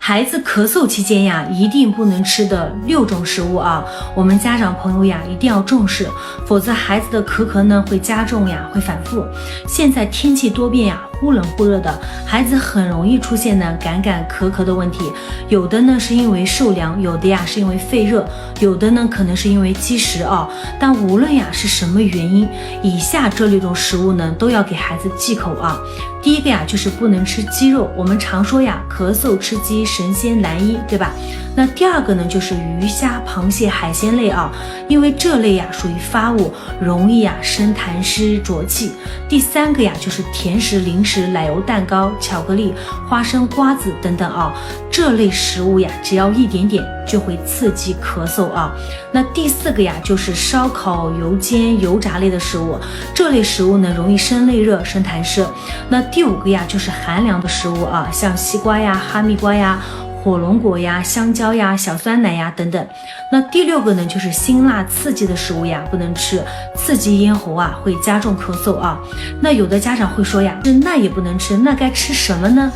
孩子咳嗽期间呀，一定不能吃的6种食物啊，我们家长朋友呀一定要重视，否则孩子的咳呢会加重呀，会反复。现在天气多变呀，忽冷忽热的，孩子很容易出现呢感咳的问题，有的呢是因为受凉，有的呀是因为肺热，有的呢可能是因为积食啊。但无论呀是什么原因，以下这6种食物呢都要给孩子忌口啊。第一个呀就是不能吃鸡肉，我们常说呀咳嗽吃鸡神仙难医，对吧？那第二个呢就是鱼虾螃蟹海鲜类啊，因为这类呀属于发物，容易呀生痰湿浊气。第三个呀就是甜食零食奶油蛋糕巧克力花生瓜子等等啊，这类食物呀只要一点点就会刺激咳嗽啊。那第四个呀就是烧烤油煎油炸类的食物，这类食物呢容易生内热生痰湿。那第5个呀就是寒凉的食物啊，像西瓜呀哈密瓜呀火龙果呀香蕉呀小酸奶呀等等。那第6个呢就是辛辣刺激的食物呀不能吃，刺激咽喉啊会加重咳嗽啊。那有的家长会说呀那也不能吃，那该吃什么呢？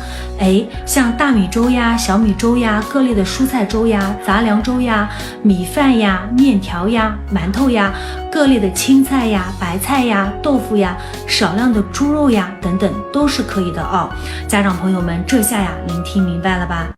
像大米粥呀小米粥呀各类的蔬菜粥呀杂粮粥呀米饭呀面条呀馒头呀各类的青菜呀白菜呀豆腐呀少量的猪肉呀等等都是可以的啊。家长朋友们这下呀您听明白了吧？